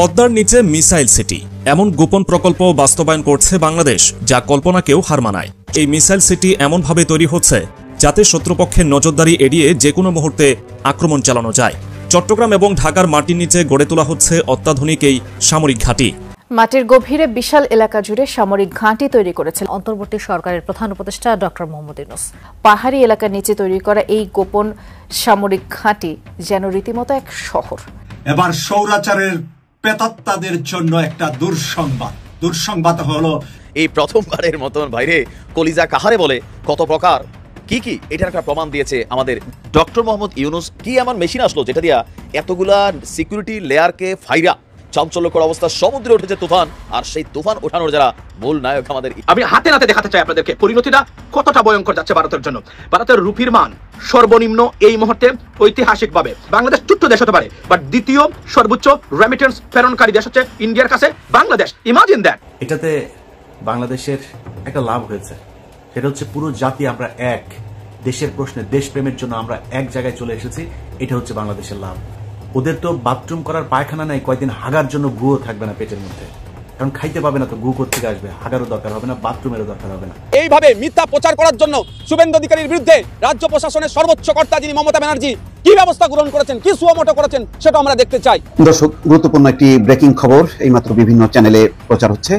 পদ্মার নিচে missile city এমন গোপন প্রকল্প বাস্তবায়ন করছে বাংলাদেশ, যা কল্পনাকেও হার মানায়। এই মিসাইল সিটি এমনভাবে তৈরি হচ্ছে যাতে শত্রুপক্ষের নজরদারি এড়িয়ে যে কোনো মুহূর্তে আক্রমণ চালানো যায়। চট্টগ্রাম এবং ঢাকার মাটির নিচে গড়ে তোলা হচ্ছে অত্যাধুনিক এই সামরিক ঘাঁটি। মাটির গভীরে বিশাল এলাকা জুড়ে সামরিক ঘাঁটি তৈরি করেছেন অন্তর্বর্তী সরকারের প্রধান উপদেষ্টা ডক্টর মোহাম্মদ ইউনূস। পাহাড়ি এলাকার নিচে তৈরি করা এই গোপন সামরিক ঘাঁটি যেন রীতিমতো এক শহর। এবার স্বৈরাচারের প্রেতাত্মাদের জন্য একটা দুঃসংবাদ হলো এই প্রথমবারের মতন বাইরে কলিজা কাহারে বলে কত প্রকার কি এটার একটা প্রমাণ দিয়েছে আমাদের ডক্টর মোহাম্মদ ইউনূস। কি এমন মেশিন আসলো যেটা দিয়া এতগুলা সিকিউরিটি লেয়ারকে ফাইরা চাঞ্চল্যকর অবস্থা সমুদ্রে উঠেছে তুফান, আর সেই তুফান ওঠানোর যারা মূল নায়ক আমাদের। আমি হাতে নাতে দেখাতে চাই আপনাদেরকে পরিণতিটা কতটা ভয়ঙ্কর যাচ্ছে ভারতের জন্য। ভারতের রুপির মান সর্বনিম্ন এই মুহূর্তে ঐতিহাসিকভাবে বাংলাদেশ ছোট্ট দেশ হতে পারে, বাট দ্বিতীয় সর্বোচ্চ রেমিটেন্স প্রেরণকারী দেশ হচ্ছে ইন্ডিয়ার কাছে বাংলাদেশ। Imagine that. এটাতে বাংলাদেশের একটা লাভ হয়েছে, সেটা হচ্ছে পুরো জাতি আমরা এক, দেশের প্রশ্নে দেশপ্রেমের জন্য আমরা এক জায়গায় চলে এসেছি। এটা হচ্ছে বাংলাদেশের লাভ। ওদের তো বাথরুম করার পায়খানা নাই, কয়েকদিন হাগার জন্য গুও থাকবে না পেটের মধ্যে, কারণ খাইতে পাবে না তো গু কোত্থেকে আসবে, হাগারও দরকার হবে না, বাথরুমেরও দরকার হবে না। এইভাবে মিথ্যা প্রচার করার জন্য শুভেন্দু অধিকারীর বিরুদ্ধে রাজ্য প্রশাসনের সর্বোচ্চ কর্তা যিনি মমতা ব্যানার্জি কি ব্যবস্থা গ্রহণ করেছেন, কি সুমোটো করেছেন, সেটা আমরা দেখতে চাই। দর্শক, গুরুত্বপূর্ণ একটি ব্রেকিং খবর এইমাত্র বিভিন্ন চ্যানেলে প্রচার হচ্ছে।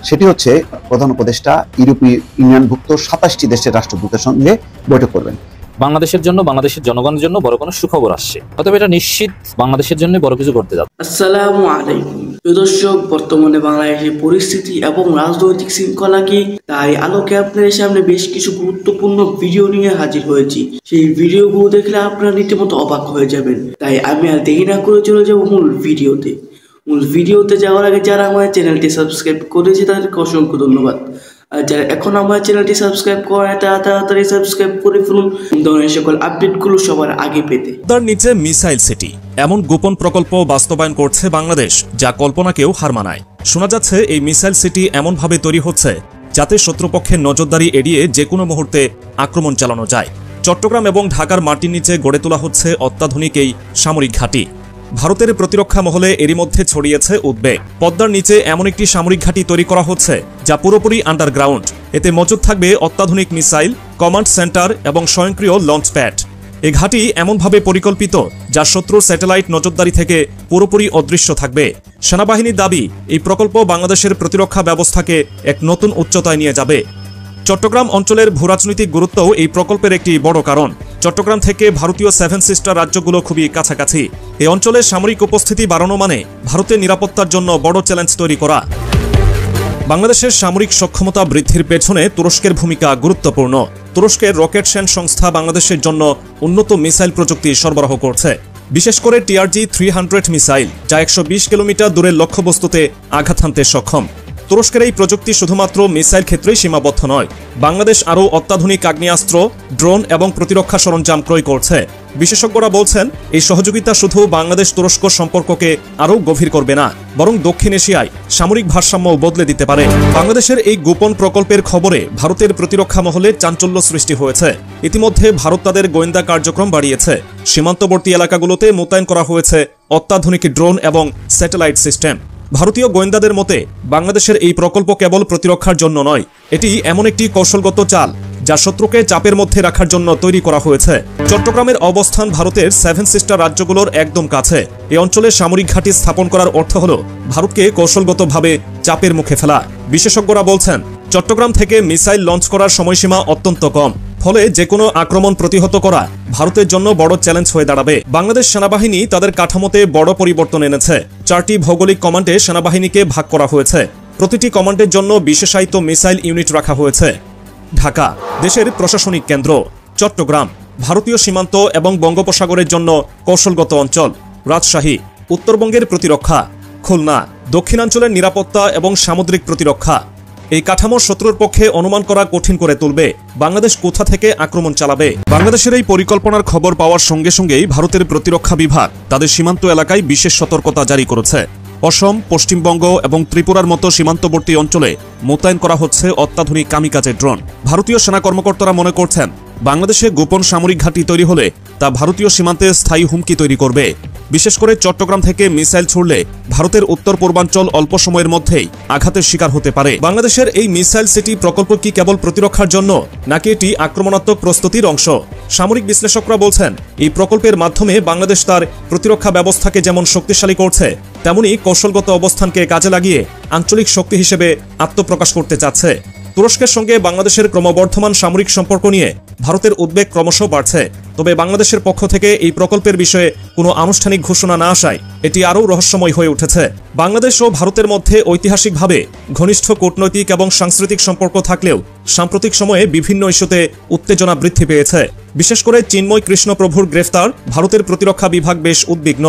সেটি হচ্ছে প্রধান উপদেষ্টা ইউরোপীয় ইউনিয়নভুক্ত 27টি দেশের রাষ্ট্রদূতের সঙ্গে বৈঠক করবেন। বাংলাদেশের জন্য, বাংলাদেশের জনগণের জন্য বড় কোনো সুখবর আসছে, অতএব এটা নিশ্চিত বাংলাদেশের জন্য বড় কিছু করতে যাচ্ছে। আসসালামু আলাইকুম দর্শক, বর্তমানে বাংলাদেশের পরিস্থিতি এবং রাজনৈতিক শৃঙ্খলা কি, তাই আলোকে আপনাদের সামনে বেশ কিছু গুরুত্বপূর্ণ ভিডিও নিয়ে হাজির হয়েছি। সেই ভিডিওগুলো দেখলে আপনারা রীতিমতো অবাক হয়ে যাবেন। তাই আমি আর দেরি না করে চলে যাবো মূল ভিডিওতে যাওয়ার আগে যারা আমার চ্যানেলটি সাবস্ক্রাইব করেছে তাদেরকে অসংখ্য ধন্যবাদ। আর যারা এখন আমার চ্যানেলটি সাবস্ক্রাইব করে তাড়াতাড়ি সাবস্ক্রাইব করে ফেলুন ধরনের সকল আপডেটগুলো সবার আগে পেতে। তার নিচে মিসাইল সিটি এমন গোপন প্রকল্প বাস্তবায়ন করছে বাংলাদেশ, যা কল্পনাকেও হার মানায়। শোনা যাচ্ছে এই মিসাইল সিটি এমনভাবে তৈরি হচ্ছে যাতে শত্রুপক্ষের নজরদারি এড়িয়ে যে কোনো মুহূর্তে আক্রমণ চালানো যায়। চট্টগ্রাম এবং ঢাকার মাটির নিচে গড়ে তোলা হচ্ছে অত্যাধুনিক এই সামরিক ঘাঁটি। ভারতের প্রতিরক্ষা মহলে এরই মধ্যে ছড়িয়েছে উদ্বেগ। পদ্মার নিচে এমন একটি সামরিক ঘাঁটি তৈরি করা হচ্ছে যা পুরোপুরি আন্ডারগ্রাউন্ড। এতে মজুদ থাকবে অত্যাধুনিক মিসাইল, কমান্ড সেন্টার এবং স্বয়ংক্রিয় লঞ্চ প্যাড। এই ঘাঁটি এমনভাবে পরিকল্পিত যা শত্রুর স্যাটেলাইট নজরদারি থেকে পুরোপুরি অদৃশ্য থাকবে। সেনাবাহিনীর দাবি, এই প্রকল্প বাংলাদেশের প্রতিরক্ষা ব্যবস্থাকে এক নতুন উচ্চতায় নিয়ে যাবে। চট্টগ্রাম অঞ্চলের ভূরাজনৈতিক গুরুত্বও এই প্রকল্পের একটি বড় কারণ। চট্টগ্রাম থেকে ভারতীয় 7 সিস্টার রাজ্যগুলো খুবই কাছাকাছি। এই অঞ্চলে সামরিক উপস্থিতি বাড়ানো মানে ভারতের নিরাপত্তার জন্য বড় চ্যালেঞ্জ তৈরি করা। বাংলাদেশের সামরিক সক্ষমতা বৃদ্ধির পেছনে তুরস্কের ভূমিকা গুরুত্বপূর্ণ। তুরস্কের রকেট সেন সংস্থা বাংলাদেশের জন্য উন্নত মিসাইল প্রযুক্তি সরবরাহ করছে, বিশেষ করে TRG-300 মিসাইল, যা 120 কিলোমিটার দূরের লক্ষ্যবস্তুতে আঘাত হানতে সক্ষম। তুরস্কের এই প্রযুক্তি শুধুমাত্র মিসাইল ক্ষেত্রেই সীমাবদ্ধ নয়। বাংলাদেশ আরও অত্যাধুনিক আগ্নেয়াস্ত্র, ড্রোন এবং প্রতিরক্ষা সরঞ্জাম ক্রয় করছে। বিশেষজ্ঞরা বলছেন, এই সহযোগিতা শুধু বাংলাদেশ তুরস্ক সম্পর্ককে আরও গভীর করবে না, বরং দক্ষিণ এশিয়ায় সামরিক ভারসাম্য বদলে দিতে পারে। বাংলাদেশের এই গোপন প্রকল্পের খবরে ভারতের প্রতিরক্ষা মহলে চাঞ্চল্য সৃষ্টি হয়েছে। ইতিমধ্যে ভারত তাদের গোয়েন্দা কার্যক্রম বাড়িয়েছে। সীমান্তবর্তী এলাকাগুলোতে মোতায়েন করা হয়েছে অত্যাধুনিক ড্রোন এবং স্যাটেলাইট সিস্টেম। ভারতীয় গোয়েন্দাদের মতে, বাংলাদেশের এই প্রকল্প কেবল প্রতিরক্ষার জন্য নয়, এটি এমন একটি কৌশলগত চাল যা শত্রুকে চাপের মধ্যে রাখার জন্য তৈরি করা হয়েছে। চট্টগ্রামের অবস্থান ভারতের 7 সিস্টার রাজ্যগুলোর একদম কাছে। এই অঞ্চলে সামরিক ঘাঁটি স্থাপন করার অর্থ হল ভারতকে কৌশলগতভাবে চাপের মুখে ফেলা। বিশেষজ্ঞরা বলছেন, চট্টগ্রাম থেকে মিসাইল লঞ্চ করার সময়সীমা অত্যন্ত কম, ফলে যে কোনো আক্রমণ প্রতিহত করা ভারতের জন্য বড় চ্যালেঞ্জ হয়ে দাঁড়াবে। বাংলাদেশ সেনাবাহিনী তাদের কাঠামোতে বড় পরিবর্তন এনেছে। 4টি ভৌগোলিক কমান্ডে সেনাবাহিনীকে ভাগ করা হয়েছে। প্রতিটি কমান্ডের জন্য বিশেষায়িত মিসাইল ইউনিট রাখা হয়েছে। ঢাকা দেশের প্রশাসনিক কেন্দ্র, চট্টগ্রাম ভারতীয় সীমান্ত এবং বঙ্গোপসাগরের জন্য কৌশলগত অঞ্চল, রাজশাহী উত্তরবঙ্গের প্রতিরক্ষা, খুলনা দক্ষিণাঞ্চলের নিরাপত্তা এবং সামুদ্রিক প্রতিরক্ষা। এই কাঠামো শত্রুর পক্ষে অনুমান করা কঠিন করে তুলবে বাংলাদেশ কোথা থেকে আক্রমণ চালাবে। বাংলাদেশের এই পরিকল্পনার খবর পাওয়ার সঙ্গে সঙ্গেই ভারতের প্রতিরক্ষা বিভাগ তাদের সীমান্ত এলাকায় বিশেষ সতর্কতা জারি করেছে। অসম, পশ্চিমবঙ্গ এবং ত্রিপুরার মতো সীমান্তবর্তী অঞ্চলে মোতায়েন করা হচ্ছে অত্যাধুনিক কামিকাজে ড্রোন। ভারতীয় সেনা কর্মকর্তারা মনে করছেন, বাংলাদেশে গোপন সামরিক ঘাঁটি তৈরি হলে তা তা ভারতীয় সীমান্তে স্থায়ী হুমকি তৈরি করবে। বিশেষ করে চট্টগ্রাম থেকে মিসাইল ছুড়লে ভারতের উত্তর পূর্বাঞ্চল অল্প সময়ের মধ্যেই আঘাতের শিকার হতে পারে। বাংলাদেশের এই মিসাইল সিটি প্রকল্প কি কেবল প্রতিরক্ষার জন্য, নাকি এটি আক্রমণাত্মক প্রস্তুতির অংশ? সামরিক বিশ্লেষকরা বলছেন, এই প্রকল্পের মাধ্যমে বাংলাদেশ তার প্রতিরক্ষা ব্যবস্থাকে যেমন শক্তিশালী করছে, তেমনি কৌশলগত অবস্থানকে কাজে লাগিয়ে আঞ্চলিক শক্তি হিসেবে আত্মপ্রকাশ করতে চাচ্ছে। তুরস্কের সঙ্গে বাংলাদেশের ক্রমবর্ধমান সামরিক সম্পর্ক নিয়ে ভারতের উদ্বেগ ক্রমশ বাড়ছে। তবে বাংলাদেশের পক্ষ থেকে এই প্রকল্পের বিষয়ে কোনো আনুষ্ঠানিক ঘোষণা না আসায় এটি আরও রহস্যময় হয়ে উঠেছে। বাংলাদেশ ও ভারতের মধ্যে ঐতিহাসিকভাবে ঘনিষ্ঠ কূটনৈতিক এবং সাংস্কৃতিক সম্পর্ক থাকলেও সাম্প্রতিক সময়ে বিভিন্ন ইস্যুতে উত্তেজনা বৃদ্ধি পেয়েছে। বিশেষ করে চিন্ময় কৃষ্ণপ্রভুর গ্রেফতার ভারতের প্রতিরক্ষা বিভাগ বেশ উদ্বিগ্ন।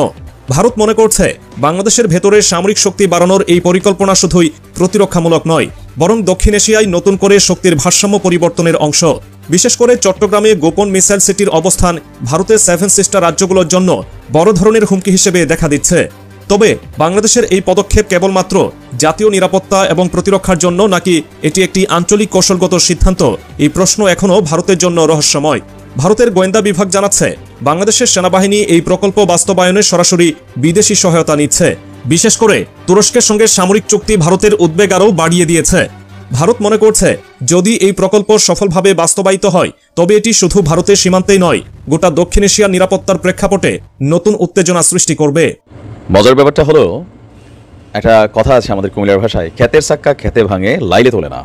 ভারত মনে করছে, বাংলাদেশের ভেতরে সামরিক শক্তি বাড়ানোর এই পরিকল্পনা শুধুই প্রতিরক্ষামূলক নয়, বরং দক্ষিণ এশিয়ায় নতুন করে শক্তির ভারসাম্য পরিবর্তনের অংশ। বিশেষ করে চট্টগ্রামে গোপন মিসাইল সিটির অবস্থান ভারতের 7 সিস্টার রাজ্যগুলোর জন্য বড় ধরনের হুমকি হিসেবে দেখা দিচ্ছে। তবে বাংলাদেশের এই পদক্ষেপ কেবলমাত্র জাতীয় নিরাপত্তা এবং প্রতিরক্ষার জন্য, নাকি এটি একটি আঞ্চলিক কৌশলগত সিদ্ধান্ত, এই প্রশ্ন এখনও ভারতের জন্য রহস্যময়। ভারতের গোয়েন্দা বিভাগ জানাচ্ছে, বাংলাদেশের সেনাবাহিনী এই প্রকল্প বাস্তবায়নে সরাসরি বিদেশি সহায়তা নিচ্ছে। বিশেষ করে তুরস্কের সঙ্গে সামরিক চুক্তি ভারতের উদ্বেগ আরও বাড়িয়ে দিয়েছে। ভারত মনে করছে, যদি এই প্রকল্প সফলভাবে বাস্তবায়িত হয়, তবে এটি শুধু ভারতের সীমান্তেই নয়, গোটা দক্ষিণ এশিয়ার নিরাপত্তার প্রেক্ষাপটে নতুন উত্তেজনা সৃষ্টি করবে। মজার ব্যাপারটা হলো, একটা কথা আছে আমাদের কুমিল্লার ভাষায়, ক্ষেতের চাক্কা খেতে ভাঙে, লাইলে তোলে না।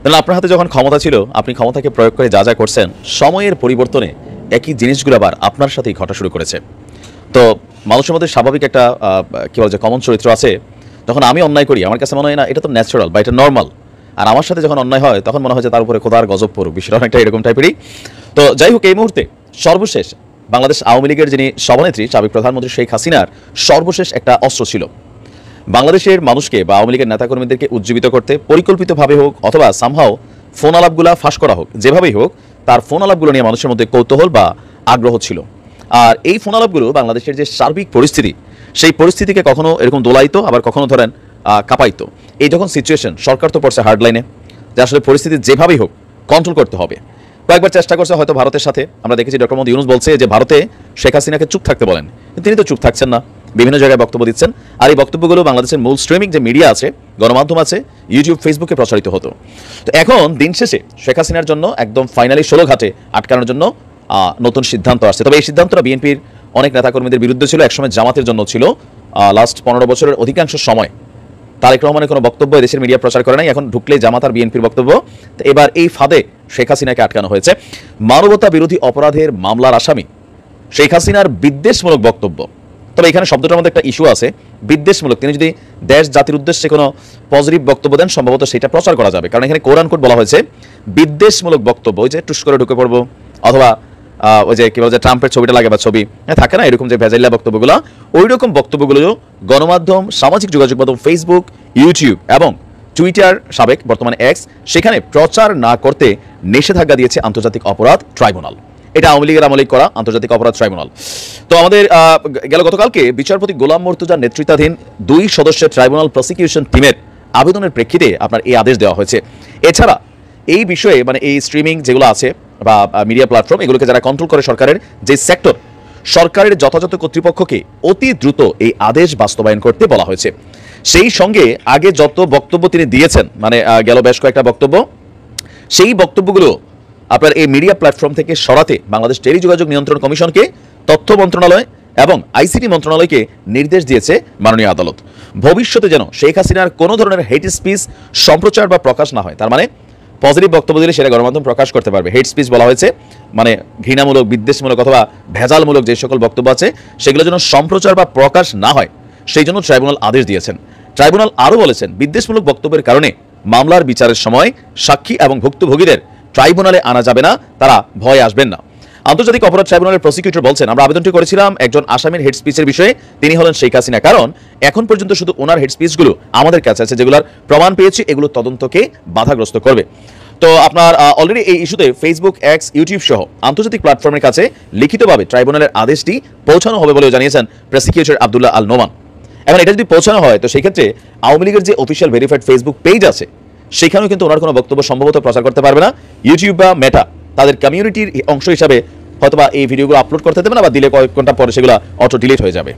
তাহলে আপনার হাতে যখন ক্ষমতা ছিল, আপনি ক্ষমতাকে প্রয়োগ করে যা যা করছেন, সময়ের পরিবর্তনে একই জিনিসগুলো আবার আপনার সাথেই ঘটা শুরু করেছে। তো মানুষের মধ্যে স্বাভাবিক একটা কী বলা যায়, কমন চরিত্র আছে। যখন আমি অন্যায় করি, আমার কাছে মনে হয় না এটা তো ন্যাচারাল বা এটা নর্মাল, আর আমার সাথে যখন অন্যায় হয় তখন মনে হয় যে তার উপরে খোদার গজব পড়ুক, বিষয়টা অনেকটা এরকম টাইপেরই। তো যাই হোক, এই মুহূর্তে সর্বশেষ বাংলাদেশ আওয়ামী লীগের যিনি সভানেত্রী, সাবেক প্রধানমন্ত্রী শেখ হাসিনার সর্বশেষ একটা অস্ত্র ছিল বাংলাদেশের মানুষকে বা আওয়ামী লীগের নেতাকর্মীদেরকে উজ্জীবিত করতে, পরিকল্পিতভাবে হোক অথবা সামহাও ফোন আলাপগুলা ফাঁস করা হোক, যেভাবেই হোক, তার ফোন আলাপগুলো নিয়ে মানুষের মধ্যে কৌতূহল বা আগ্রহ ছিল। আর এই ফোন আলাপগুলো বাংলাদেশের যে সার্বিক পরিস্থিতি, সেই পরিস্থিতিকে কখনো এরকম দোলাইতো, আবার কখনো ধরেন কাঁপাইতো। এই যখন সিচুয়েশন, সরকার তো পড়ছে হার্ডলাইনে যে আসলে পরিস্থিতি যেভাবেই হোক কন্ট্রোল করতে হবে। কয়েকবার চেষ্টা করছে হয়তো ভারতের সাথে, আমরা দেখেছি ডক্টর মোহাম্মদ ইউনূস বলছে যে ভারতে শেখ হাসিনাকে চুপ থাকতে বলেন, তিনি তো চুপ থাকছেন না, বিভিন্ন জায়গায় বক্তব্য দিচ্ছেন। আর এই বক্তব্যগুলো বাংলাদেশের মূল স্ট্রিমিং যে মিডিয়া আছে, গণমাধ্যম আছে, ইউটিউব, ফেসবুকে প্রচারিত হতো। তো এখন দিন শেষে শেখ হাসিনার জন্য একদম ফাইনালি 16 ঘাটে আটকানোর জন্য নতুন সিদ্ধান্ত আসছে। তবে এই সিদ্ধান্তটা বিএনপির অনেক নেতাকর্মীদের বিরুদ্ধে ছিল, একসময় জামাতের জন্য ছিল। লাস্ট 15 বছরের অধিকাংশ সময় তারেক রহমানের কোনো বক্তব্য দেশের মিডিয়া প্রচার করে নাই, এখন ঢুকলেই জামাত আর বিএনপির বক্তব্য। তো এবার এই ফাঁদে শেখ হাসিনাকে আটকানো হয়েছে। মানবতা বিরোধী অপরাধের মামলার আসামি শেখ হাসিনার বিদ্বেষমূলক বক্তব্য। তবে এখানে শব্দটার মধ্যে একটা ইস্যু আছে, বিদ্বেষমূলক। তিনি যদি দেশ জাতির উদ্দেশ্যে কোনো পজিটিভ বক্তব্য দেন, সম্ভবত সেটা প্রচার করা যাবে, কারণ এখানে কোরআন কোড বলা হয়েছে বিদ্বেষমূলক বক্তব্য। ওই যে টুস করে ঢুকে পড়বো, অথবা ওই যে কি বলে, ট্রাম্পের ছবিটা লাগে বা ছবি থাকে না, এরকম যে ভেজাইলা বক্তব্যগুলো, ওই রকম বক্তব্যগুলো গণমাধ্যম, সামাজিক যোগাযোগ মাধ্যম, ফেসবুক, ইউটিউব এবং টুইটার, সাবেক বর্তমানে এক্স, সেখানে প্রচার না করতে নিষেধাজ্ঞা দিয়েছে আন্তর্জাতিক অপরাধ ট্রাইব্যুনাল। এটা আওয়ামী লীগের আমলে করা আন্তর্জাতিক অপরাধ ট্রাইব্যুনাল। তো আমাদের গতকালকে বিচারপতি গোলাম মর্তুজার নেতৃত্বাধীন 2 সদস্যের ট্রাইব্যুনাল প্রসিকিউশন টিমের আবেদনের প্রেক্ষিতে আপনার এই আদেশ দেওয়া হয়েছে। এছাড়া এই বিষয়ে মানে এই স্ট্রিমিং যেগুলো আছে বা মিডিয়া প্ল্যাটফর্ম, এগুলোকে যারা কন্ট্রোল করে সরকারের যে সেক্টর, সরকারের যথাযথ কর্তৃপক্ষকে অতি দ্রুত এই আদেশ বাস্তবায়ন করতে বলা হয়েছে। সেই সঙ্গে আগে যত বক্তব্য তিনি দিয়েছেন, মানে গেল বেশ কয়েকটা বক্তব্য, সেই বক্তব্যগুলো আপনার এই মিডিয়া প্ল্যাটফর্ম থেকে সরাতে বাংলাদেশ টেলিযোগাযোগ নিয়ন্ত্রণ কমিশনকে, তথ্য মন্ত্রণালয় এবং আইসিটি মন্ত্রণালয়কে নির্দেশ দিয়েছে মাননীয় আদালত। ভবিষ্যতে যেন শেখ হাসিনার কোনো ধরনের হেট স্পিচ সম্প্রচার বা প্রকাশ না হয়। তার মানে পজিটিভ বক্তব্য দিলে সেটা গণমাধ্যম প্রকাশ করতে পারবে। হেট স্পিচ বলা হয়েছে, মানে ঘৃণামূলক, বিদ্বেষমূলক অথবা ভেজালমূলক যে সকল বক্তব্য আছে, সেগুলো যেন সম্প্রচার বা প্রকাশ না হয়, সেই জন্য ট্রাইব্যুনাল আদেশ দিয়েছেন। ট্রাইব্যুনাল আরও বলেছেন, বিদ্বেষমূলক বক্তব্যের কারণে মামলার বিচারের সময় সাক্ষী এবং ভুক্তভোগীদের ট্রাইব্যুনালে আনা যাবে না, তারা ভয় আসবেন না। আন্তর্জাতিক অপরাধ ট্রাইব্যুনালের প্রসিকিউটর বলছেন, আমরা আবেদনটি করেছিলাম একজন আসামির হেড স্পিচের বিষয়ে, তিনি হলেন শেখ হাসিনা, কারণ এখন পর্যন্ত শুধু ওনার হেড স্পিচগুলো আমাদের কাছে আছে, যেগুলোর প্রমাণ পেয়েছি, এগুলো তদন্তকে বাধাগ্রস্ত করবে। তো আপনার অলরেডি এই ইস্যুতে ফেসবুক, এক্স, ইউটিউব সহ আন্তর্জাতিক প্ল্যাটফর্মের কাছে লিখিতভাবে ট্রাইব্যুনালের আদেশটি পৌঁছানো হবে বলেও জানিয়েছেন প্রসিকিউটর আব্দুল্লাহ আল নোমান। এখন এটা যদি পৌঁছানো হয়, তো সেই ক্ষেত্রে আওয়ামী লীগের যে অফিসিয়াল ভেরিফাইড ফেসবুক পেজ আছে, সেখানেও কিন্তু ওনার কোনো বক্তব্য সম্ভবত প্রচার করতে পারবে না। ইউটিউব বা মেটা তাদের কমিউনিটির অংশ হিসাবে হয়তোবা এই ভিডিওগুলো আপলোড করতে দেবে না, বা দিলে কয়েক ঘন্টা পরে সেগুলো অটো ডিলিট হয়ে যাবে।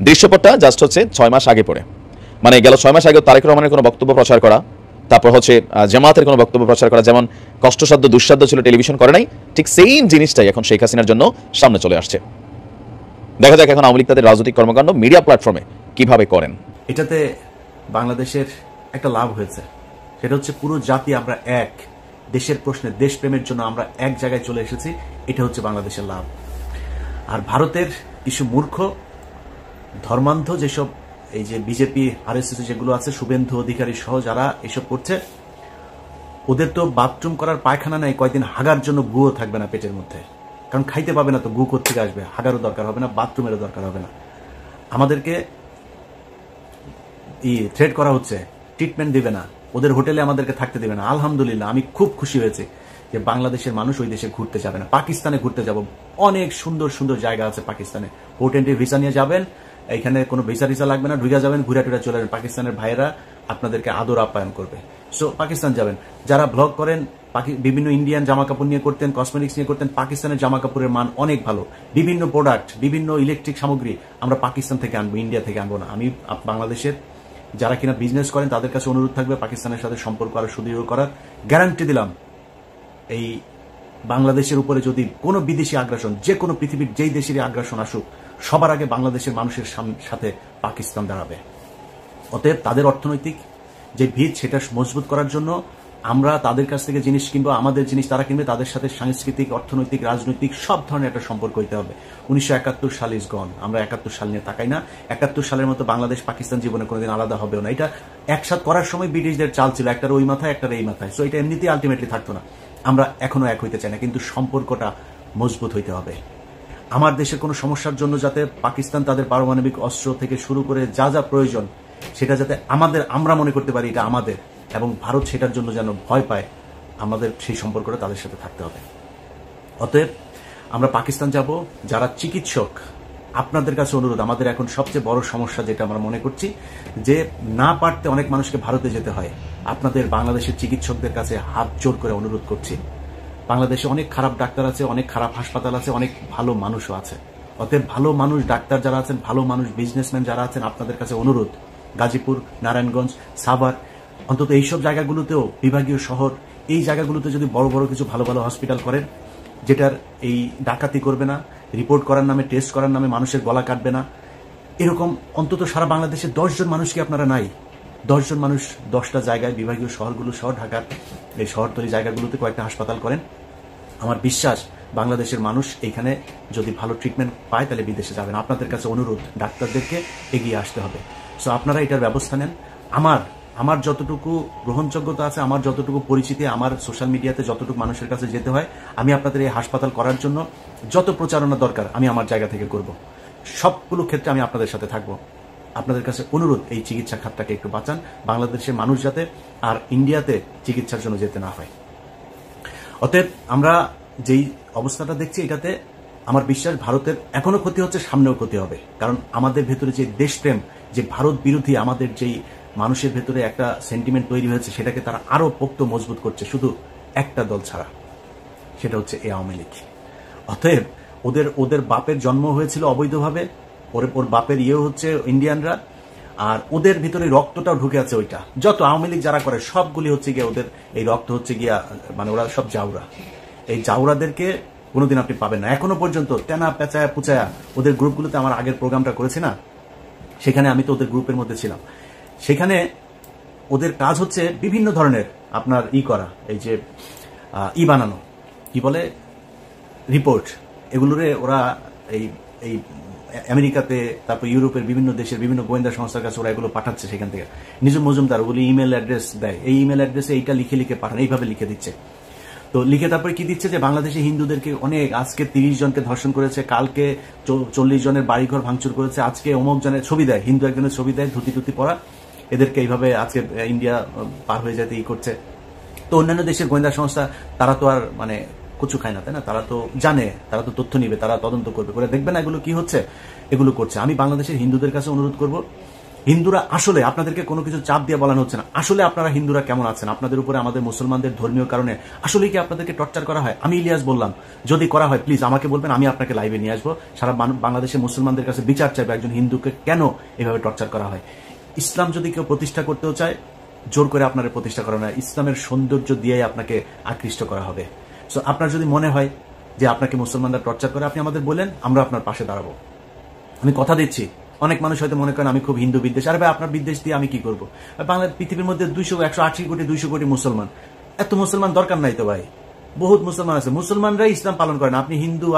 দৃশ্যপটটা জাস্ট হচ্ছে 6 মাস আগে পড়ে, মানে গেল 6 মাস আগে তারেক রহমানের কোনো বক্তব্য প্রচার করা, তারপর হচ্ছে জামাতের কোনো বক্তব্য প্রচার করা যেমন কষ্টসাধ্য দুঃসাধ্য ছিল, টেলিভিশন করে নাই, ঠিক সেম জিনিসটাই এখন শেখ হাসিনার জন্য সামনে চলে আসছে। দেখা যাক এখন আওয়ামী লীগ তাদের রাজনৈতিক কর্মকাণ্ড মিডিয়া প্ল্যাটফর্মে কিভাবে করেন। এটাতে বাংলাদেশের একটা লাভ হয়েছে, সেটা হচ্ছে পুরো জাতি আমরা এক, দেশের প্রশ্নে দেশপ্রেমের জন্য আমরা এক জায়গায় চলে এসেছি, এটা হচ্ছে বাংলাদেশের লাভ। আর ভারতের কিছু মূর্খ ধর্মান্ধ যেসব এই যে বিজেপি আরএসএস যেগুলো আছে, শুভেন্দু অধিকারী সহ যারা এসব করছে, ওদের তো বাথরুম করার পায়খানা নাই, কয়েকদিন হাগার জন্য গুও থাকবে না পেটের মধ্যে, কারণ খাইতে পাবে না তো, গু কোত্থেকে আসবে, হাগারও দরকার হবে না, বাথরুমেরও দরকার হবে না। আমাদেরকে থ্রেট করা হচ্ছে, ট্রিটমেন্ট দিবে না, ওদের হোটেলে আমাদেরকে থাকতে দিবে না। আলহামদুলিল্লাহ, আমি খুব খুশি হয়েছি যে বাংলাদেশের মানুষ ওই দেশে ঘুরতে যাবে না, পাকিস্তানে ঘুরতে যাব। অনেক সুন্দর সুন্দর জায়গা আছে পাকিস্তানে, পোর্ট এন্ট্রি ভিসা নিয়ে যাবেন, এখানে কোনো ভিসা টিসা লাগবে না, ঢুকে যাবেন, ঘুরে টুরে চলে যাবেন, পাকিস্তানের ভাইয়েরা আপনাদেরকে আদর আপ্যায়ন করবে। সো পাকিস্তান যাবেন। যারা ব্লগ করেন বিভিন্ন ইন্ডিয়ান জামা কাপড় নিয়ে করতেন, কসমেটিক্স নিয়ে করতেন, পাকিস্তানের জামা কাপড়ের মান অনেক ভালো। বিভিন্ন প্রোডাক্ট, বিভিন্ন ইলেকট্রিক সামগ্রী আমরা পাকিস্তান থেকে আনবো, ইন্ডিয়া থেকে আনবো না। আমি বাংলাদেশের যারা কিনা বিজনেস করেন তাদের কাছে অনুরোধ থাকবে পাকিস্তানের সাথে সম্পর্ক আরো সুদৃঢ় করার। গ্যারান্টি দিলাম, এই বাংলাদেশের উপরে যদি কোনো বিদেশি আগ্রাসন, যে কোনো পৃথিবীর যেই দেশেরই আগ্রাসন আসুক, সবার আগে বাংলাদেশের মানুষের সাথে পাকিস্তান দাঁড়াবে। অতএব তাদের অর্থনৈতিক যে ভিত সেটা মজবুত করার জন্য আমরা তাদের কাছ থেকে জিনিস কিনবো, আমাদের জিনিস তারা কিনবে, তাদের সাথে সাংস্কৃতিক, অর্থনৈতিক, রাজনৈতিক সব ধরনের একটা সম্পর্ক হইতে হবে। 1971 সাল ইজ গন, আমরা 71 সাল নিয়ে তাকাই না। 71 সালের মতো বাংলাদেশ পাকিস্তান জীবনে কোনোদিন আলাদা হবেও না। এটা একসাথ করার সময় ব্রিটিশদের চাল ছিল, একটার ওই মাথায় একটার এই মাথায়, সো এটা এমনিতেই আলটিমেটলি থাকতো না। আমরা এখনো এক হইতে চাই না, কিন্তু সম্পর্কটা মজবুত হইতে হবে। আমার দেশের কোনো সমস্যার জন্য যাতে পাকিস্তান তাদের পারমাণবিক অস্ত্র থেকে শুরু করে যা যা প্রয়োজন সেটা যাতে আমরা মনে করতে পারি এটা আমাদের, এবং ভারত সেটার জন্য যেন ভয় পায়, আমাদের সেই সম্পর্কটা তাদের সাথে থাকতে হবে। অতএব আমরা পাকিস্তান যাব। যারা চিকিৎসক, আপনাদের কাছে অনুরোধ, আমাদের এখন সবচেয়ে বড় সমস্যা যেটা আমরা মনে করছি, যে না পারতে অনেক মানুষকে ভারতে যেতে হয়। আপনাদের বাংলাদেশের চিকিৎসকদের কাছে হাত জোর করে অনুরোধ করছি, বাংলাদেশে অনেক খারাপ ডাক্তার আছে, অনেক খারাপ হাসপাতাল আছে, অনেক ভালো মানুষও আছে। অতএব ভালো মানুষ ডাক্তার যারা আছেন, ভালো মানুষ বিজনেসম্যান যারা আছেন, আপনাদের কাছে অনুরোধ, গাজীপুর, নারায়ণগঞ্জ, সাভার, অন্তত এইসব জায়গাগুলোতেও, বিভাগীয় শহর, এই জায়গাগুলোতে যদি বড় বড় কিছু ভালো ভালো হসপিটাল করেন, যেটার এই ডাকাতি করবে না, রিপোর্ট করার নামে, টেস্ট করার নামে মানুষের গলা কাটবে না, এরকম অন্তত সারা বাংলাদেশে 10 জন মানুষ কি আপনারা নাই? 10 জন মানুষ 10টা জায়গায়, বিভাগীয় শহরগুলো সহ ঢাকার এই শহরতলি জায়গাগুলোতে কয়েকটা হাসপাতাল করেন। আমার বিশ্বাস বাংলাদেশের মানুষ এইখানে যদি ভালো ট্রিটমেন্ট পায় তাহলে বিদেশে যাবেন। আপনাদের কাছে অনুরোধ, ডাক্তারদেরকে এগিয়ে আসতে হবে। সো আপনারা এটার ব্যবস্থা নেন। আমার যতটুকু গ্রহণযোগ্যতা আছে, আমার যতটুকু পরিচিতি, আমার সোশ্যাল মিডিয়াতে যতটুকু মানুষের কাছে যেতে হয়, আমি আপনাদের এই হাসপাতাল করার জন্য যত প্রচারণা দরকার আমি আমার জায়গা থেকে করব। সবগুলো ক্ষেত্রে আমি আপনাদের সাথে থাকবো। আপনাদের কাছে অনুরোধ, এই চিকিৎসা খাতটাকে একটু বাঁচান, বাংলাদেশের মানুষ যাতে আর ইন্ডিয়াতে চিকিৎসার জন্য যেতে না হয়। অতএব আমরা যেই অবস্থাটা দেখছি, এটাতে আমার বিশ্বাস ভারতের এখনো ক্ষতি হচ্ছে, সামনেও ক্ষতি হবে। কারণ আমাদের ভেতরে যে দেশপ্রেম, যে ভারত বিরোধী আমাদের যেই মানুষের ভেতরে একটা সেন্টিমেন্ট তৈরি হয়েছে, সেটাকে তারা আরো পোক্ত মজবুত করছে, শুধু একটা দল ছাড়া, সেটা হচ্ছে এই আওয়ামী লীগ। অতএব ওদের বাপের জন্ম হয়েছিল অবৈধভাবে, ওর বাপের ইয়ে হচ্ছে ইন্ডিয়ানরা, আর ওদের ভিতরে রক্তটাও ঢুকে আছে। ওইটা যত আওয়ামী লীগ যারা করে সবগুলি হচ্ছে গিয়া ওদের এই রক্ত হচ্ছে গিয়া, মানে ওরা সব জাউরা। এই জাউরাদেরকে কোনোদিন আপনি পাবেন না। এখনো পর্যন্ত তেনা পেঁচায়া পুচায়া ওদের গ্রুপগুলোতে, আমার আগের প্রোগ্রামটা করেছি না, সেখানে আমি তো ওদের গ্রুপের মধ্যে ছিলাম। সেখানে ওদের কাজ হচ্ছে বিভিন্ন ধরনের আপনার করা, এই যে বানানো, কি বলে, রিপোর্ট, এগুলোরে ওরা এই আমেরিকাতে, তারপর ইউরোপের বিভিন্ন দেশের বিভিন্ন গোয়েন্দা সংস্থার কাছে ওরা এগুলো পাঠাচ্ছে। সেখান থেকে নিজম মজুমদার ওগুলি ইমেল অ্যাড্রেস দেয়, এই ইমেল অ্যাড্রেসে এইটা লিখে পাঠান, এইভাবে লিখে দিচ্ছে। তো লিখে তারপরে কি দিচ্ছে, যে বাংলাদেশে হিন্দুদেরকে অনেক, আজকে 30 জনকে ধর্ষণ করেছে, কালকে 40 জনের বাড়িঘর ভাঙচুর করেছে, আজকে অমুক জনের ছবি দেয়, হিন্দু একজনের ছবি দেয়, ধুতি টুতি পরা, এদেরকে এইভাবে আজকে ইন্ডিয়া পার হয়ে যেতে করছে। তো অন্যান্য দেশের গোয়েন্দা সংস্থা তারা তো আর মানে কচু খায় না, তাই না? তারা তো জানে, তারা তো তথ্য নিবে, তারা তদন্ত করবে, করে দেখবে না এগুলো কি হচ্ছে, এগুলো করছে। আমি বাংলাদেশের হিন্দুদের কাছে অনুরোধ করব, হিন্দুরা আসলে আপনাদেরকে কোনো কিছু চাপ দিয়ে বলানো হচ্ছে না, আসলে আপনারা হিন্দুরা কেমন আছেন, আপনাদের উপরে আমাদের মুসলমানদের ধর্মীয় কারণে আসলে কি আপনাদেরকে টর্চার করা হয়? আমি ইলিয়াস বললাম, যদি করা হয় প্লিজ আমাকে বলবেন, আমি আপনাকে লাইভে নিয়ে আসবো, সারা বাংলাদেশের মুসলমানদের কাছে বিচার চাইবে একজন হিন্দুকে কেন এভাবে টর্চার করা হয়। ইসলাম যদি কেউ প্রতিষ্ঠা করতেও চায়, জোর করে আপনার প্রতিষ্ঠা করা না, ইসলামের সৌন্দর্য দিয়ে আপনাকে আকৃষ্ট করা হবে। সো আপনার যদি মনে হয় যে আপনাকে মুসলমানরা টর্চার করে, আপনি আমাদের বলেন, আমরা আপনার পাশে দাঁড়াবো। আমি কথা দিচ্ছি, অনেক মানুষ হয়তো মনে করেন আমি খুব হিন্দু বিদ্বেষ, আরে ভাই আপনার বিদ্বেষ দিয়ে আমি কি করবো? বাংলার পৃথিবীর মধ্যে 180 কোটি 200 কোটি মুসলমান, এত মুসলমান দরকার নাই তো ভাই, বহুত মুসলমান আছে, মুসলমানরাই ইসলাম পালন করেন। আপনি হিন্দু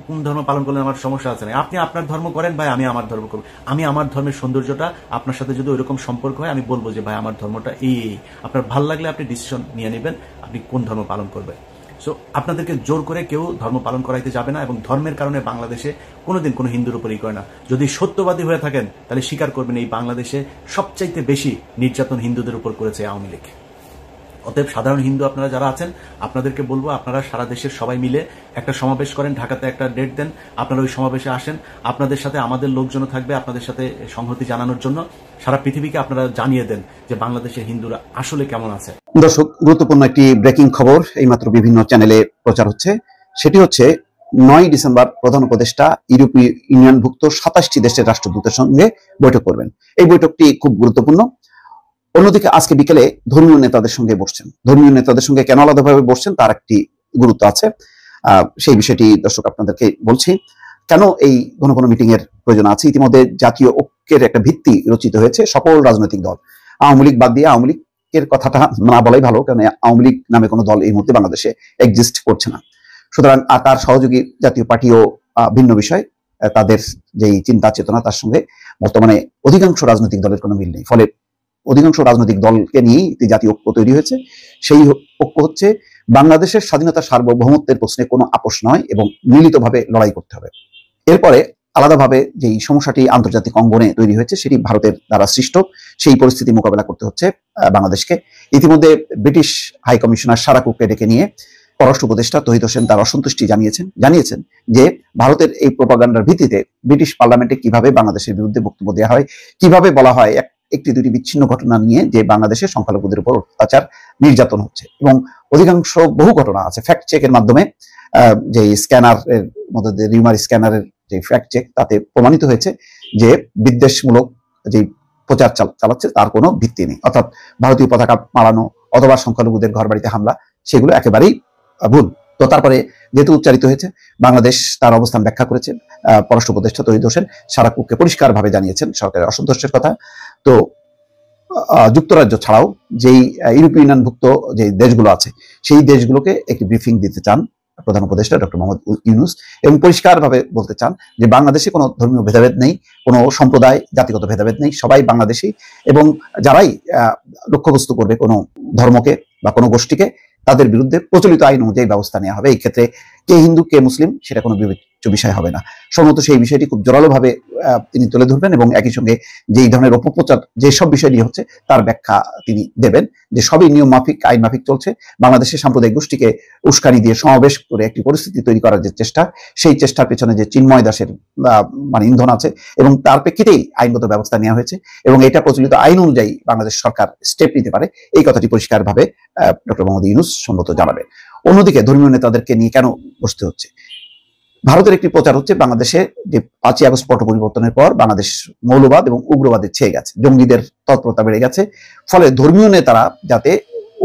কোন ধর্ম পালন করলেন আমার সমস্যা আছে না, আপনি আপনার ধর্ম করেন ভাই, আমি আমার ধর্ম করবো। আমি আমার ধর্মের সৌন্দর্যটা আপনার সাথে যদি ওইরকম সম্পর্ক হয়, আমি বলবো যে ভাই আমার ধর্মটা এই, আপনার ভাল লাগলে আপনি ডিসিশন নিয়ে নেবেন আপনি কোন ধর্ম পালন করবেন। সো আপনাদেরকে জোর করে কেউ ধর্ম পালন করাইতে যাবে না, এবং ধর্মের কারণে বাংলাদেশে কোনোদিন কোনো হিন্দুর উপরই করে না। যদি সত্যবাদী হয়ে থাকেন তাহলে স্বীকার করবেন এই বাংলাদেশে সবচাইতে বেশি নির্যাতন হিন্দুদের উপর করেছে আওয়ামী লীগ। অতএব সাধারণ হিন্দু আপনারা যারা আছেন, আপনাদেরকে বলবো আপনারা সারা দেশের সবাই মিলে একটা সমাবেশ করেন, ঢাকাতে একটা ডেট দেন, আপনারা ওই সমাবেশে আসেন, আপনাদের সাথে আমাদের লোকজন থাকবে আপনাদের সাথে সংহতি জানানোর জন্য। সারা পৃথিবীকে আপনারা জানিয়ে দেন যে বাংলাদেশের হিন্দুরা আসলে কেমন আছে। দর্শক, গুরুত্বপূর্ণ একটি ব্রেকিং খবর এইমাত্র বিভিন্ন চ্যানেলে প্রচার হচ্ছে। সেটি হচ্ছে 9 ডিসেম্বর প্রধান উপদেষ্টা ইউরোপীয় ইউনিয়নভুক্ত 27টি দেশের রাষ্ট্রদূতের সঙ্গে বৈঠক করবেন। এই বৈঠকটি খুব গুরুত্বপূর্ণ। অন্যদিকে আজকে বিকেলে ধর্মীয় নেতাদের সঙ্গে বসছেন। ধর্মীয় নেতাদের সঙ্গে কেন আলাদাভাবে বসছেন তার একটি গুরুত্ব আছে, সেই বিষয়টি দর্শক আপনাদেরকে বলছি। কেন এই ঘন ঘন মিটিং এর প্রয়োজন আছে? ইতিমধ্যে জাতীয় ঐক্যের একটা ভিত্তি রচিত হয়েছে। সকল রাজনৈতিক দল, আওয়ামী লীগ বাদ দিয়ে, আওয়ামী লীগের কথাটা না বলাই ভালো, কারণ আওয়ামী লীগ নামে কোনো দল এই মুহূর্তে বাংলাদেশে এক্সিস্ট করছে না। সুতরাং তার সহযোগী জাতীয় পার্টিও ভিন্ন বিষয়, তাদের যেই চিন্তা চেতনা তার সঙ্গে বর্তমানে অধিকাংশ রাজনৈতিক দলের কোনো মিল নেই। ফলে অধিকাংশ রাজনৈতিক দলকে নিয়েই একটি জাতীয় ঐক্য তৈরি হয়েছে। সেই ঐক্য হচ্ছে বাংলাদেশের স্বাধীনতা সার্বভৌমত্বের প্রশ্নে কোনো আপোষ নয় এবং মিলিতভাবে লড়াই করতে হবে। এরপরে আলাদাভাবে যেই সমস্যাটি আন্তর্জাতিক অঙ্গনে তৈরি হয়েছে সেটি ভারতের দ্বারা সৃষ্ট, সেই পরিস্থিতি মোকাবেলা করতে হচ্ছে বাংলাদেশকে। ইতিমধ্যে ব্রিটিশ হাই কমিশনার সারা কুককে ডেকে নিয়ে পররাষ্ট্র উপদেষ্টা তৌহিদ হোসেন তার অসন্তুষ্টি জানিয়েছেন যে ভারতের এই প্রোপাগান্ডার ভিত্তিতে ব্রিটিশ পার্লামেন্টে কিভাবে বাংলাদেশের বিরুদ্ধে বক্তব্য দেওয়া হয়, কিভাবে বলা হয় একটি দুটি বিচ্ছিন্ন ঘটনা নিয়ে যে বাংলাদেশের সংখ্যালঘুদের উপর অত্যাচার নির্যাতন হচ্ছে, এবং অধিকাংশ বহু ঘটনা আছে ফ্যাক্ট চেকের মাধ্যমে, যে স্ক্যানার এর মধ্যে রিউমার স্ক্যানারের যে ফ্যাক্ট চেক, তাতে প্রমাণিত হয়েছে যে বিদ্বেষমূলক যে প্রচার চালাচ্ছে তার কোনো ভিত্তি নেই। অর্থাৎ ভারতীয় পতাকা মারানো অথবা সংখ্যালঘুদের ঘর বাড়িতে হামলা, সেগুলো একেবারেই ভুল। তো তারপরে যেহেতু উচ্চারিত হয়েছে, বাংলাদেশ তার অবস্থান ব্যাখ্যা করেছেন। পররাষ্ট্র উপদেষ্টা তৌহিদ হোসেন সারা কুককে পরিষ্কারভাবে জানিয়েছেন সরকারের অসন্তোষের কথা। তো যুক্তরাজ্য ছাড়াও যেই ইউরোপীয় ইউনিয়নভুক্ত যে দেশগুলো আছে সেই দেশগুলোকে একটি ব্রিফিং দিতে চান প্রধান উপদেষ্টা ডক্টর মোহাম্মদ ইউনূস, এবং পরিষ্কারভাবে বলতে চান যে বাংলাদেশে কোনো ধর্মীয় ভেদাভেদ নেই, কোনো সম্প্রদায় জাতিগত ভেদাভেদ নেই, সবাই বাংলাদেশী, এবং যারাই লক্ষ্যবস্তু করবে কোনো ধর্মকে বা কোনো গোষ্ঠীকে, তাদের বিরুদ্ধে প্রচলিত আইন অনুযায়ী ব্যবস্থা নেওয়া হবে। এই ক্ষেত্রে কে হিন্দু কে মুসলিম সেটা কোনো বিবেচ্য বিষয় হবে না। সম্ভবত সেই বিষয়টি খুব জোরালোভাবে তিনি তুলে ধরবেন, এবং একই সঙ্গে যেই ধরনের অপপ্রচার যেসব বিষয় নিয়ে হচ্ছে তার ব্যাখ্যা তিনি দেবেন, যে সবই নিয়ম মাফিক আইন মাফিক চলছে। বাংলাদেশের সাম্প্রদায়িক গোষ্ঠীকে উস্কানি দিয়ে সমাবেশ করে একটি পরিস্থিতি তৈরি করার যে চেষ্টা, সেই চেষ্টার পেছনে যে চিন্ময় দাসের মানে ইন্ধন আছে, এবং তার প্রেক্ষিতেই আইনগত ব্যবস্থা নেওয়া হয়েছে, এবং এটা প্রচলিত আইন অনুযায়ী বাংলাদেশ সরকার স্টেপ নিতে পারে, এই কথাটি পরিষ্কারভাবে ডক্টর মোহাম্মদ ইউনূস সম্ভবত জানাবেন। অন্যদিকে ধর্মীয় নেতাদেরকে নিয়ে কেন বসতে হচ্ছে? ভারতের একটি প্রচার হচ্ছে বাংলাদেশে যে 5ই আগস্ট পট পরিবর্তনের পর বাংলাদেশ মৌলবাদ এবং উগ্রবাদে ছেয়ে গেছে, জঙ্গিদের তৎপরতা বেড়ে গেছে। ফলে ধর্মীয় নেতারা যাতে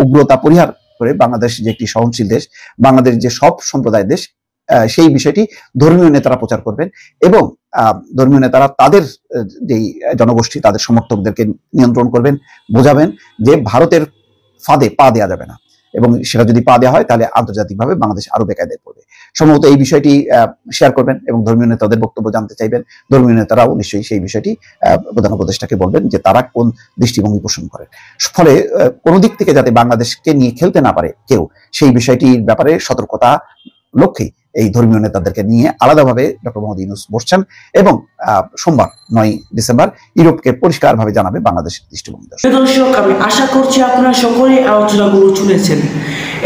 উগ্রতা পরিহার করে বাংলাদেশ যে একটি সহনশীল দেশ, বাংলাদেশ যে সব সম্প্রদায়ের দেশ, সেই বিষয়টি ধর্মীয় নেতারা প্রচার করবেন, এবং ধর্মীয় নেতারা তাদের যেই জনগোষ্ঠী তাদের সমর্থকদেরকে নিয়ন্ত্রণ করবেন, বোঝাবেন যে ভারতের ফাঁদে পা দেওয়া যাবে না, এবং সেটা যদি পা দেওয়া হয় তাহলে আন্তর্জাতিকভাবে বাংলাদেশ আরো বেকায়দায় পড়বে। সম্ভবত এই বিষয়টি শেয়ার করবেন এবং ধর্মীয় নেতাদের বক্তব্য জানতে চাইবেন। ধর্মীয় নেতারাও নিশ্চয়ই সেই বিষয়টি প্রধান উপদেষ্টাকে বলবেন যে তারা কোন দৃষ্টিভঙ্গি পোষণ করেন। ফলে কোনো দিক থেকে যাতে বাংলাদেশকে নিয়ে খেলতে না পারে কেউ, সেই বিষয়টির ব্যাপারে সতর্কতা লক্ষ্যেই এই ধর্মীয় নেতাদেরকে নিয়ে আলাদাভাবে ডক্টর মোহাম্মদ ইউনূস বসছেন, এবং সোমবার 9 ডিসেম্বর ইউরোপকে পরিষ্কারভাবে জানাবে বাংলাদেশের দৃষ্টিভঙ্গি। দর্শক, আমি আশা করছি আপনারা সকলেই আলোচনাগুলো শুনেছেন,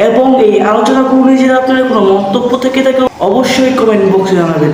এবং এই আলোচনাগুলো নিয়ে যদি আপনাদের কোনো মন্তব্য থেকে থাকে অবশ্যই কমেন্ট বক্সে জানাবেন।